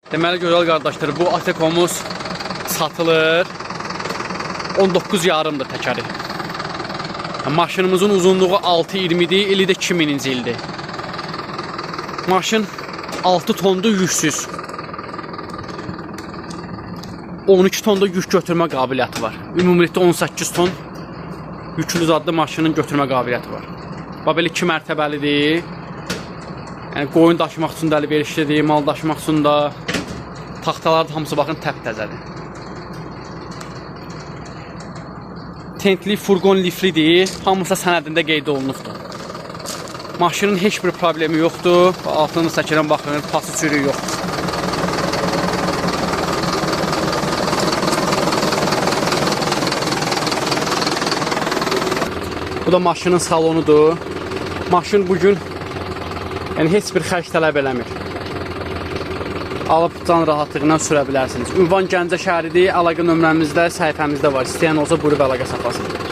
Deməli gözəl qardaşlar, bu Atekomuz satılır. 19 yarımdır təkəri. Maşınımızın uzunluğu 6.20-dir, ili də 2000-ci ildir. Maşın 6 tonda yüksüz. 12 tonda yük götürmə qabiliyyəti var. Ümumilikdə 18 ton yüklü zadlı maşının götürmə qabiliyyəti var. Belə 2 mərtəbəlidir. Yəni qoyun daşımaq üçün də əlverişlidir, mal daşımaq üçün də. Taxtalar da hamısı baxın təptəzədir. Tentli, furqon liflidir. Hamısı sənədində qeyd olunubdur. Maşının heç bir problemi yoxdur. Altını çəkirəm, baxın, pası çürüyü yoxdur. Bu da maşının salonudur. Maşın bugün heç bir xərc tələb eləmir. Alıb can rahatlığına sürə bilərsiniz. Ünvan Gəncə şəhəridir. Əlaqə nömrəmizdə, səhifəmizdə var. İstəyən olsa buyurub əlaqə saxlasın.